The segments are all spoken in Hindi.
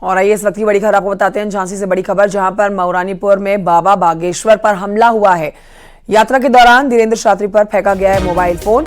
और आइए इस वक्त की बड़ी खबर आपको बताते हैं। झांसी से बड़ी खबर, जहां पर मऊरानीपुर में बाबा बागेश्वर पर हमला हुआ है। यात्रा के दौरान धीरेन्द्र शास्त्री पर फेंका गया है मोबाइल फोन।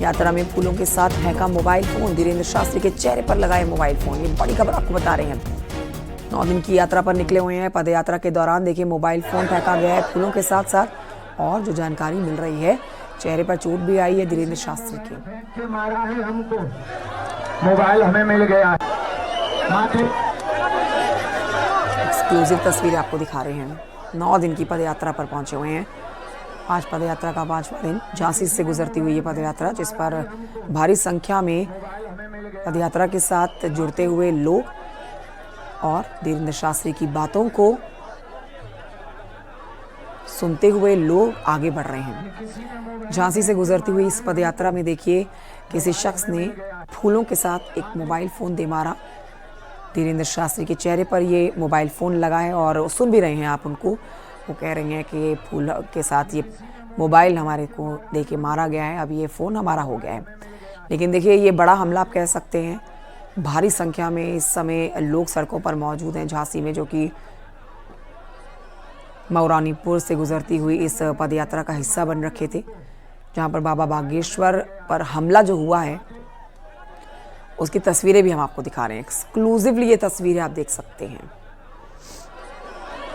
यात्रा में फूलों के साथ फेंका मोबाइल फोन, धीरेन्द्र शास्त्री के चेहरे पर लगाए मोबाइल फोन। ये बड़ी खबर आपको बता रहे हैं। 9 दिन की यात्रा पर निकले हुए हैं। पद यात्रा के दौरान देखिए मोबाइल फोन फेंका गया है फूलों के साथ साथ। और जो जानकारी मिल रही है, चेहरे पर चोट भी आई है धीरेन्द्र शास्त्री की। मारा है हमको, मोबाइल हमें मिल गया। एक्सक्लूसिव तस्वीरें आपको दिखा रहे हैं। 9 दिन की पदयात्रा पर पहुंचे हुए हैं। आज पदयात्रा का 5वां दिन। झांसी से गुजरती हुई ये पदयात्रा, जिस पर भारी संख्या में पदयात्रा के साथ जुड़ते हुए लोग और धीरेन्द्र शास्त्री की बातों को सुनते हुए लोग आगे बढ़ रहे हैं। झांसी से गुजरती हुई इस पदयात्रा में देखिए किसी शख्स ने फूलों के साथ एक मोबाइल फोन दे मारा। धीरेन्द्र शास्त्री के चेहरे पर ये मोबाइल फ़ोन लगा है और सुन भी रहे हैं आप उनको। वो कह रहे हैं कि फूल के साथ ये मोबाइल हमारे को दे के मारा गया है, अब ये फ़ोन हमारा हो गया है। लेकिन देखिए ये बड़ा हमला आप कह सकते हैं। भारी संख्या में इस समय लोग सड़कों पर मौजूद हैं झांसी में, जो कि मऊरानीपुर से गुजरती हुई इस पदयात्रा का हिस्सा बन रखे थे। जहाँ पर बाबा बागेश्वर पर हमला जो हुआ है उसकी तस्वीरें भी हम आपको दिखा रहे हैं। एक्सक्लूसिवली ये तस्वीरें आप देख सकते हैं।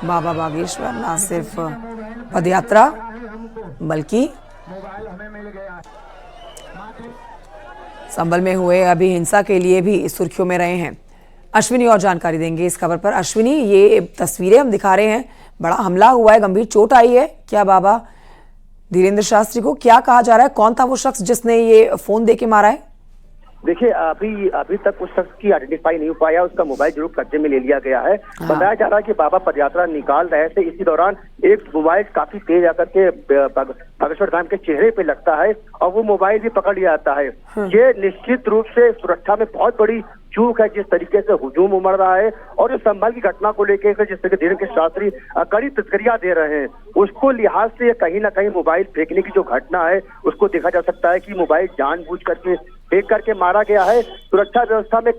बाबा बागेश्वर ना सिर्फ पदयात्रा बल्कि संभल में हुए अभी हिंसा के लिए भी सुर्खियों में रहे हैं। अश्विनी और जानकारी देंगे इस खबर पर। अश्विनी, ये तस्वीरें हम दिखा रहे हैं, बड़ा हमला हुआ है, गंभीर चोट आई है क्या बाबा धीरेन्द्र शास्त्री को? क्या कहा जा रहा है, कौन था वो शख्स जिसने ये फोन देके मारा है? देखिए अभी तक उस शख्स की आइडेंटिफाई नहीं हो पाया। उसका मोबाइल जरूर कब्जे में ले लिया गया है। बताया जा रहा है कि बाबा पदयात्रा निकाल रहे थे, इसी दौरान एक मोबाइल काफी तेज आकर के बागेश्वर धाम के चेहरे पे लगता है और वो मोबाइल भी पकड़ लिया जाता है। ये निश्चित रूप से सुरक्षा में बहुत बड़ी चूक है। जिस तरीके से हुजूम उमड़ रहा है और इस संभल की घटना को लेकर जिस तरीके धीरेन्द्र शास्त्री कड़ी प्रतिक्रिया दे रहे हैं, उसको लिहाज से ये कहीं ना कहीं मोबाइल फेंकने की जो घटना है उसको देखा जा सकता है कि मोबाइल जानबूझ करके फेंक करके मारा गया है। सुरक्षा व्यवस्था में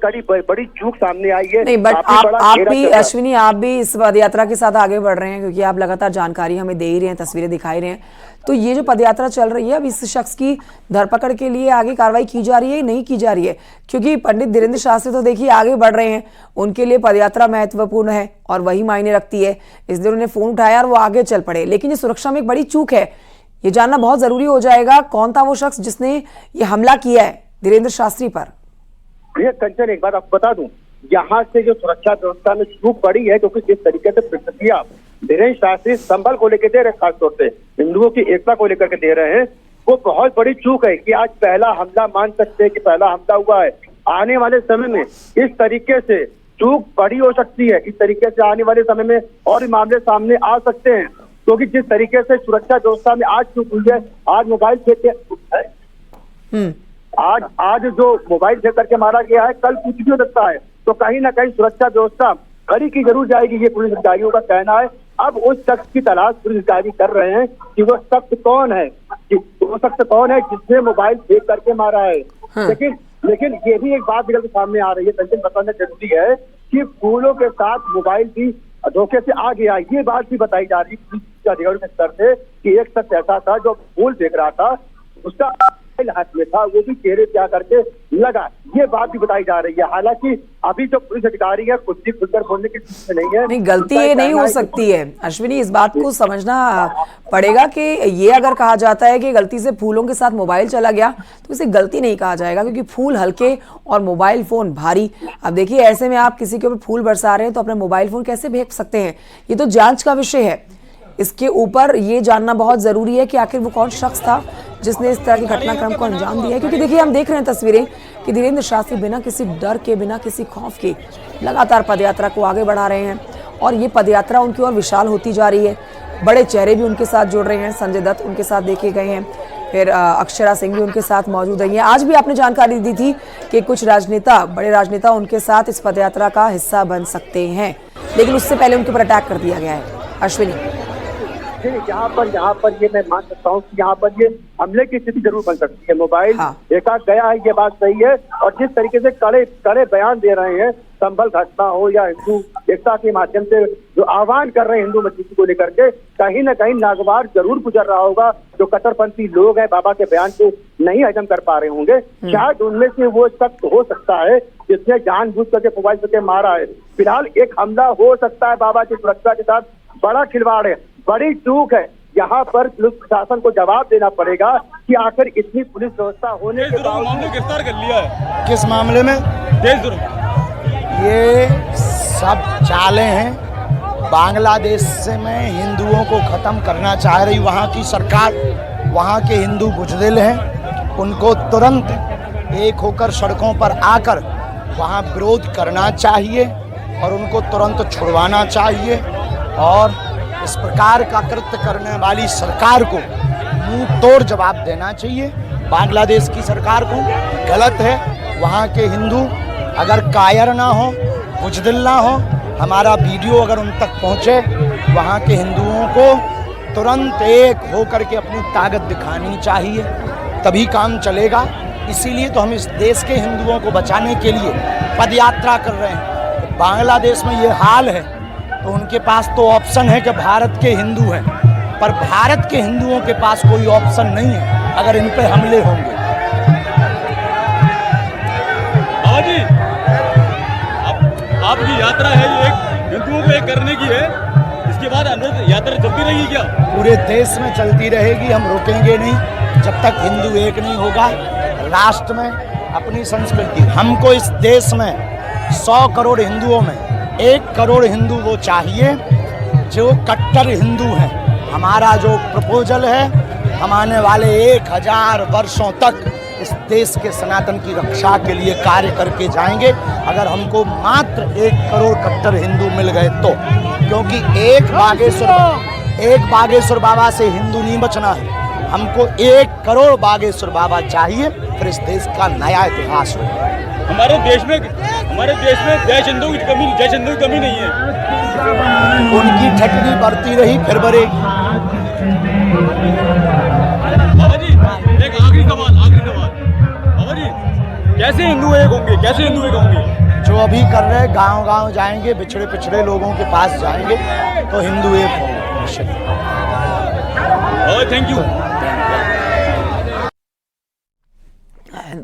बड़ी चूक सामने आई है। नहीं, बट आप भी अश्विनी, आप भी इस पदयात्रा के साथ आगे बढ़ रहे हैं, क्योंकि आप लगातार जानकारी हमें दे ही रहे हैं, तस्वीरें दिखाई रहे हैं। तो ये जो पदयात्रा चल रही है, अब इस शख्स की धरपकड़ के लिए आगे कार्रवाई की जा रही है, नहीं की जा रही है? क्योंकि पंडित धीरेन्द्र शास्त्री तो देखिए आगे बढ़ रहे हैं, उनके लिए पदयात्रा महत्वपूर्ण है और वही मायने रखती है, इसलिए उन्होंने फोन उठाया और वो आगे चल पड़े। लेकिन ये सुरक्षा में एक बड़ी चूक है, ये जानना बहुत जरूरी हो जाएगा कौन था वो शख्स जिसने ये हमला किया है धीरेन्द्र शास्त्री पर। ये कंचन, एक बात आपको बता दूं, यहाँ से जो सुरक्षा व्यवस्था में चूक पड़ी है, क्योंकि जिस तरीके से प्रतिक्रिया धीरेन्द्र शास्त्री संभल को लेकर दे रहे, खासतौर से हिंदुओं की एकता को लेकर के दे रहे हैं, वो बहुत बड़ी चूक है। कि आज पहला हमला मान सकते हैं कि पहला हमला हुआ है। आने वाले समय में इस तरीके से चूक बड़ी हो सकती है। इस तरीके से आने वाले समय में और मामले सामने आ सकते हैं, क्योंकि जिस तरीके से सुरक्षा व्यवस्था में आज चूक हुई है, आज मोबाइल फेंक आज जो मोबाइल फेंक करके मारा गया है, कल कुछ भी हो सकता है। तो कहीं ना कहीं सुरक्षा व्यवस्था कड़ी की जरूर जाएगी, ये पुलिस अधिकारियों का कहना है। अब उस शख्स की तलाश पुलिस अधिकारी कर रहे हैं कि वो शख्स कौन है, जिसने मोबाइल फेंक करके मारा है। लेकिन ये भी एक बात निकल के सामने आ रही है, कंचन, बताना जरूरी है कि फूलों के साथ मोबाइल भी धोखे से आ गया। ये बात भी बताई जा रही है पुलिस अधिकारियों के स्तर से कि एक शख्स ऐसा था जो फूल फेंक रहा था, उसका हाथ में था, वो भी चेहरे पे आकर के लगा। ये बात भी बताई जा रही है। हालांकि अभी जो पुलिस अधिकारी है कुछ भी खुलकर बोलने की स्थिति नहीं है। नहीं, गलती ये नहीं हो सकती है अश्विनी, इस बात को समझना पड़ेगा कि ये अगर कहा जाता है कि गलती से फूलों के साथ मोबाइल चला गया तो इसे गलती नहीं कहा जाएगा, क्योंकि फूल हल्के और मोबाइल फोन भारी। अब देखिए ऐसे में आप किसी के ऊपर फूल बरसा रहे हैं तो अपने मोबाइल फोन कैसे फेंक सकते हैं? ये तो जांच का विषय है। इसके ऊपर ये जानना बहुत जरूरी है कि आखिर वो कौन शख्स था जिसने इस तरह के घटनाक्रम को अंजाम दिया है। क्योंकि देखिए हम देख रहे हैं तस्वीरें कि धीरेन्द्र शास्त्री बिना किसी डर के, बिना किसी खौफ के लगातार पदयात्रा को आगे बढ़ा रहे हैं और ये पदयात्रा उनकी ओर विशाल होती जा रही है। बड़े चेहरे भी उनके साथ जुड़ रहे हैं। संजय दत्त उनके साथ देखे गए हैं, फिर अक्षरा सिंह भी उनके साथ मौजूद रही है। आज भी आपने जानकारी दी थी कि कुछ राजनेता, बड़े राजनेता उनके साथ इस पदयात्रा का हिस्सा बन सकते हैं, लेकिन उससे पहले उनके ऊपर अटैक कर दिया गया है। अश्विनी, यहाँ पर ये मैं मान सकता हूँ कि यहाँ पर ये हमले की स्थिति जरूर बन सकती है। मोबाइल देखा गया है, ये बात सही है। और जिस तरीके से कड़े बयान दे रहे हैं संभल घटना हो या हिंदू एकता के माध्यम से जो आह्वान कर रहे हैं हिंदू मजबूती को लेकर के, कहीं ना कहीं नागवार जरूर गुजर रहा होगा। जो कट्टरपंथी लोग हैं बाबा के बयान को नहीं हजम कर पा रहे होंगे, शायद उनमें से वो शख्स हो सकता है जिसने जानबूझ करके मोबाइल से मारा है। फिलहाल एक हमला हो सकता है, बाबा की सुरक्षा के साथ बड़ा खिलवाड़ है, बड़ी चूक है। यहाँ पर पुलिस प्रशासन को जवाब देना पड़ेगा कि आखिर इतनी पुलिस व्यवस्था होने के बावजूद गिरफ्तार कर लिया है। किस मामले में? ये सब चालें हैं। बांग्लादेश से में हिंदुओं को ख़त्म करना चाह रही वहाँ की सरकार। वहाँ के हिंदू बुजदिल हैं, उनको तुरंत एक होकर सड़कों पर आकर वहाँ विरोध करना चाहिए और उनको तुरंत छुड़वाना चाहिए। और इस प्रकार का कृत्य करने वाली सरकार को मुंह तोड़ जवाब देना चाहिए। बांग्लादेश की सरकार को गलत है। वहाँ के हिंदू अगर कायर ना हो, बुजदिल ना हो, हमारा वीडियो अगर उन तक पहुँचे, वहाँ के हिंदुओं को तुरंत एक होकर के अपनी ताकत दिखानी चाहिए, तभी काम चलेगा। इसीलिए तो हम इस देश के हिंदुओं को बचाने के लिए पद यात्रा कर रहे हैं। बांग्लादेश में ये हाल है तो उनके पास तो ऑप्शन है कि भारत के हिंदू हैं, पर भारत के हिंदुओं के पास कोई ऑप्शन नहीं है अगर इन पे हमले होंगे। जी, आपकी यात्रा है ये एक हिंदुओं को एक करने की है, इसके बाद अनुरोध यात्रा चलती रहेगी क्या? पूरे देश में चलती रहेगी, हम रुकेंगे नहीं जब तक हिंदू एक नहीं होगा। राष्ट्र में अपनी संस्कृति, हमको इस देश में 100 करोड़ हिंदुओं में 1 करोड़ हिंदू वो चाहिए जो कट्टर हिंदू हैं। हमारा जो प्रपोजल है, हम आने वाले 1000 वर्षों तक इस देश के सनातन की रक्षा के लिए कार्य करके जाएंगे, अगर हमको मात्र 1 करोड़ कट्टर हिंदू मिल गए तो। क्योंकि एक बागेश्वर बाबा से हिंदू नहीं बचना है, हमको 1 करोड़ बागेश्वर बाबा चाहिए, फिर इस देश का नया इतिहास हो। हमारे देश में जय हिंदू की कमी नहीं है। उनकी ठटनी बढ़ती रही, फिर बढ़ेगी। बाबा जी, एक आखिरी सवाल बाबा जी, कैसे हिंदू एक होंगे? जो अभी कर रहे, गांव-गांव जाएंगे, बिछड़े पिछड़े लोगों के पास जाएंगे तो हिंदू एक होंगे। Thank you.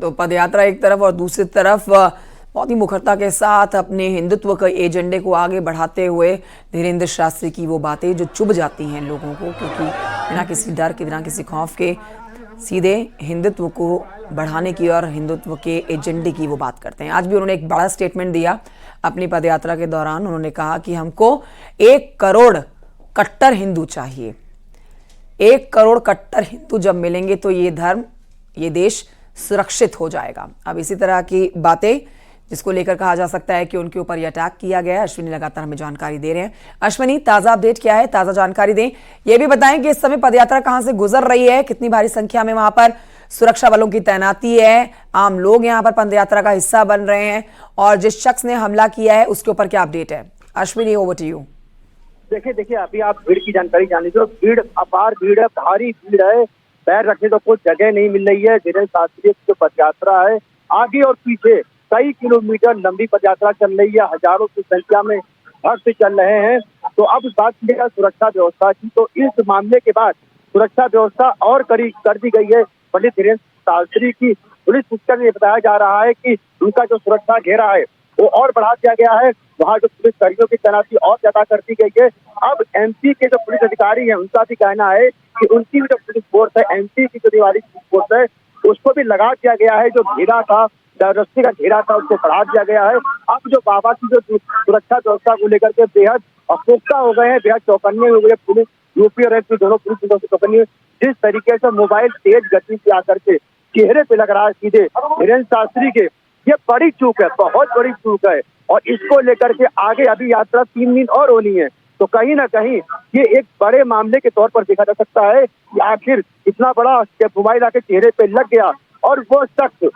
तो पदयात्रा एक तरफ और दूसरी तरफ बहुत ही मुखरता के साथ अपने हिंदुत्व के एजेंडे को आगे बढ़ाते हुए धीरेन्द्र शास्त्री की वो बातें जो चुभ जाती हैं लोगों को, क्योंकि बिना किसी डर के, बिना किसी खौफ के सीधे हिंदुत्व को बढ़ाने की और हिंदुत्व के एजेंडे की वो बात करते हैं। आज भी उन्होंने एक बड़ा स्टेटमेंट दिया अपनी पदयात्रा के दौरान। उन्होंने कहा कि हमको 1 करोड़ कट्टर हिंदू चाहिए। 1 करोड़ कट्टर हिंदू जब मिलेंगे तो ये धर्म, ये देश सुरक्षित हो जाएगा। अब इसी तरह की बातें जिसको लेकर कहा जा सकता है कि उनके ऊपर यह अटैक किया गया है। अश्विनी लगातार हमें जानकारी दे रहे हैं। अश्विनी, ताजा अपडेट क्या है? ताजा जानकारी दें। यह भी बताएं कि इस समय पदयात्रा कहां से गुजर रही है, कितनी भारी संख्या में वहां पर सुरक्षा बलों की तैनाती है, आम लोग यहां पर पदयात्रा का हिस्सा बन रहे हैं, और जिस शख्स ने हमला किया है उसके ऊपर क्या अपडेट है? Ashwini, over to you. देखिए अभी आप भीड़ की जानकारी जान लीजिए। भीड़ अपार भीड़ है, भारी भीड़ है, पैर रखने को कोई जगह नहीं मिल रही है। धीरेन्द्र शास्त्री की जो पदयात्रा है, आगे और पीछे कई किलोमीटर लंबी पदयात्रा चल रही है, हजारों की संख्या में भक्त चल रहे हैं। तो अब बात की है सुरक्षा व्यवस्था की, तो इस मामले के बाद सुरक्षा व्यवस्था और कड़ी कर दी गई है। पंडित धीरेन्द्र शास्त्री की पुलिस सूचना में बताया जा रहा है कि उनका जो सुरक्षा घेरा है वो और बढ़ा दिया गया है। वहाँ जो पुलिस कर्मियों की तैनाती और ज्यादा कर दी गई है। अब एमपी के जो पुलिस अधिकारी हैं उनका भी कहना है कि उनकी भी जो पुलिस फोर्स है, एमपी की जो दिवाली पुलिस फोर्स है, उसको भी लगा दिया गया है। जो घेरा था, रस्सी का घेरा था, उसको बढ़ा दिया गया है। अब जो बाबा की जो सुरक्षा व्यवस्था को लेकर के बेहद पुख्ता हो गए हैं, बेहद चौकन्ने हो गए पुलिस, यूपी और एसपी दोनों पुलिस चौकन्ने। जिस तरीके से मोबाइल तेज गति से आकर के चेहरे पे लग रहा है सीधे धीरेन्द्र शास्त्री के, ये बड़ी चूक है, बहुत बड़ी चूक है। और इसको लेकर के आगे अभी यात्रा 3 दिन और होनी है। तो कहीं ना कहीं ये एक बड़े मामले के तौर पर देखा जा सकता है कि आखिर इतना बड़ा मोबाइल आके चेहरे पे लग गया और वो शख्स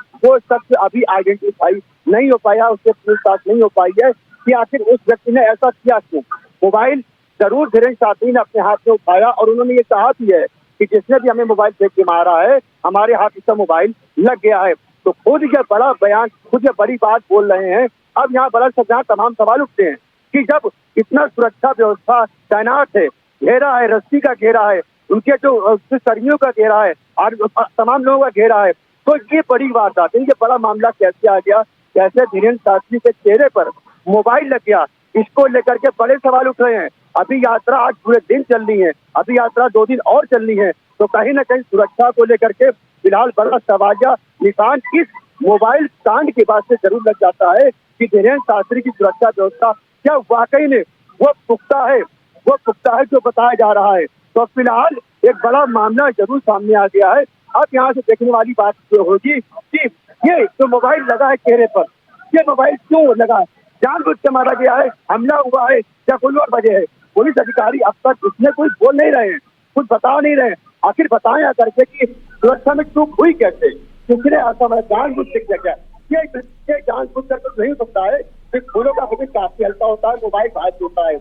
अभी आइडेंटिफाई नहीं हो पाया, उससे पूछताछ नहीं हो पाई है कि आखिर उस व्यक्ति ने ऐसा किया क्यों। मोबाइल जरूर धीरेन्द्र शास्त्री ने अपने हाथ में उठाया और उन्होंने ये कहा भी है कि जिसने भी हमें मोबाइल फेंक के मारा है, हमारे हाथ इसका मोबाइल लग गया है। तो खुद ये बड़ा बयान, खुद ये बड़ी बात बोल रहे हैं अब यहाँ बड़ा सजा तमाम सवाल उठते हैं कि जब इतना सुरक्षा व्यवस्था तैनात है, घेरा है, रस्सी का घेरा है, उनके जो कर्मियों का घेरा है और तमाम लोगों का घेरा है, तो ये बड़ी वारदात है। ये बड़ा मामला कैसे आ गया, कैसे धीरेन्द्र शास्त्री के चेहरे पर मोबाइल लग गया, इसको लेकर के बड़े सवाल उठ रहे हैं। अभी यात्रा आज पूरे दिन चलनी है, अभी यात्रा 2 दिन और चलनी है, तो कहीं ना कहीं सुरक्षा को लेकर के फिलहाल बड़ा सवालिया निशान इस मोबाइल कांड के बाद से जरूर लग जाता है कि धीरेन्द्र शास्त्री की सुरक्षा व्यवस्था क्या वाकई में वो पुख्ता है जो बताया जा रहा है। तो फिलहाल एक बड़ा मामला जरूर सामने आ गया है। अब यहाँ से देखने वाली बात जो होगी कि ये जो मोबाइल लगा है चेहरे पर, ये मोबाइल क्यों लगा है, जानबूझ के मारा गया है, हमला हुआ है या कोई और वजह है। पुलिस अधिकारी अब तक इसमें कुछ बोल नहीं रहे हैं, कुछ बता नहीं रहे हैं। आखिर बताया करके कि सुरक्षा में चूक हुई कैसे, किसने ऐसा जानबूझ के क्या, ये जानबूझ कर तो नहीं हो सकता है। फूलों का भी काफी हल्का होता है, मोबाइल भारी होता है,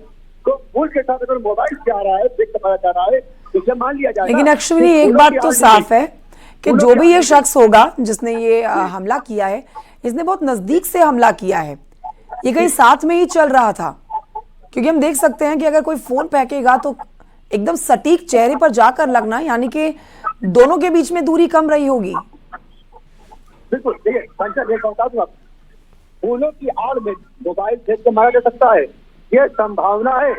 तो फूल के साथ अगर मोबाइल से आ रहा है, देख पता जा रहा है, तो इसे मान लिया जाएगा। लेकिन अश्विनी एक बात तो साफ है कि जो भी ये शख्स होगा जिसने ये हमला किया है, इसने बहुत नजदीक से हमला किया है, ये कहीं साथ में ही चल रहा था, क्योंकि हम देख सकते हैं कि अगर कोई फोन फेंकेगा तो एकदम सटीक चेहरे पर जाकर लगना, यानी कि दोनों के बीच में दूरी कम रही होगी। बिल्कुल, देखिए बता दूं, फूलों की आड़ में मोबाइल फेंक के मारा जा सकता है, ये संभावना है,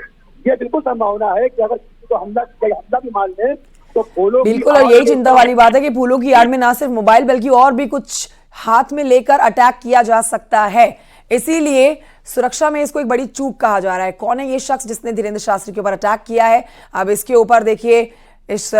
ये बिल्कुल संभावना है कि अगर किसी को हमला भी मान ले तो फूलों बिल्कुल। और यही चिंता वाली बात है कि फूलों की आड़ में ना सिर्फ मोबाइल बल्कि और भी कुछ हाथ में लेकर अटैक किया जा सकता है, इसीलिए सुरक्षा में इसको एक बड़ी चूक कहा जा रहा है। कौन है ये शख्स जिसने धीरेन्द्र शास्त्री के ऊपर अटैक किया है, अब इसके ऊपर देखिए इस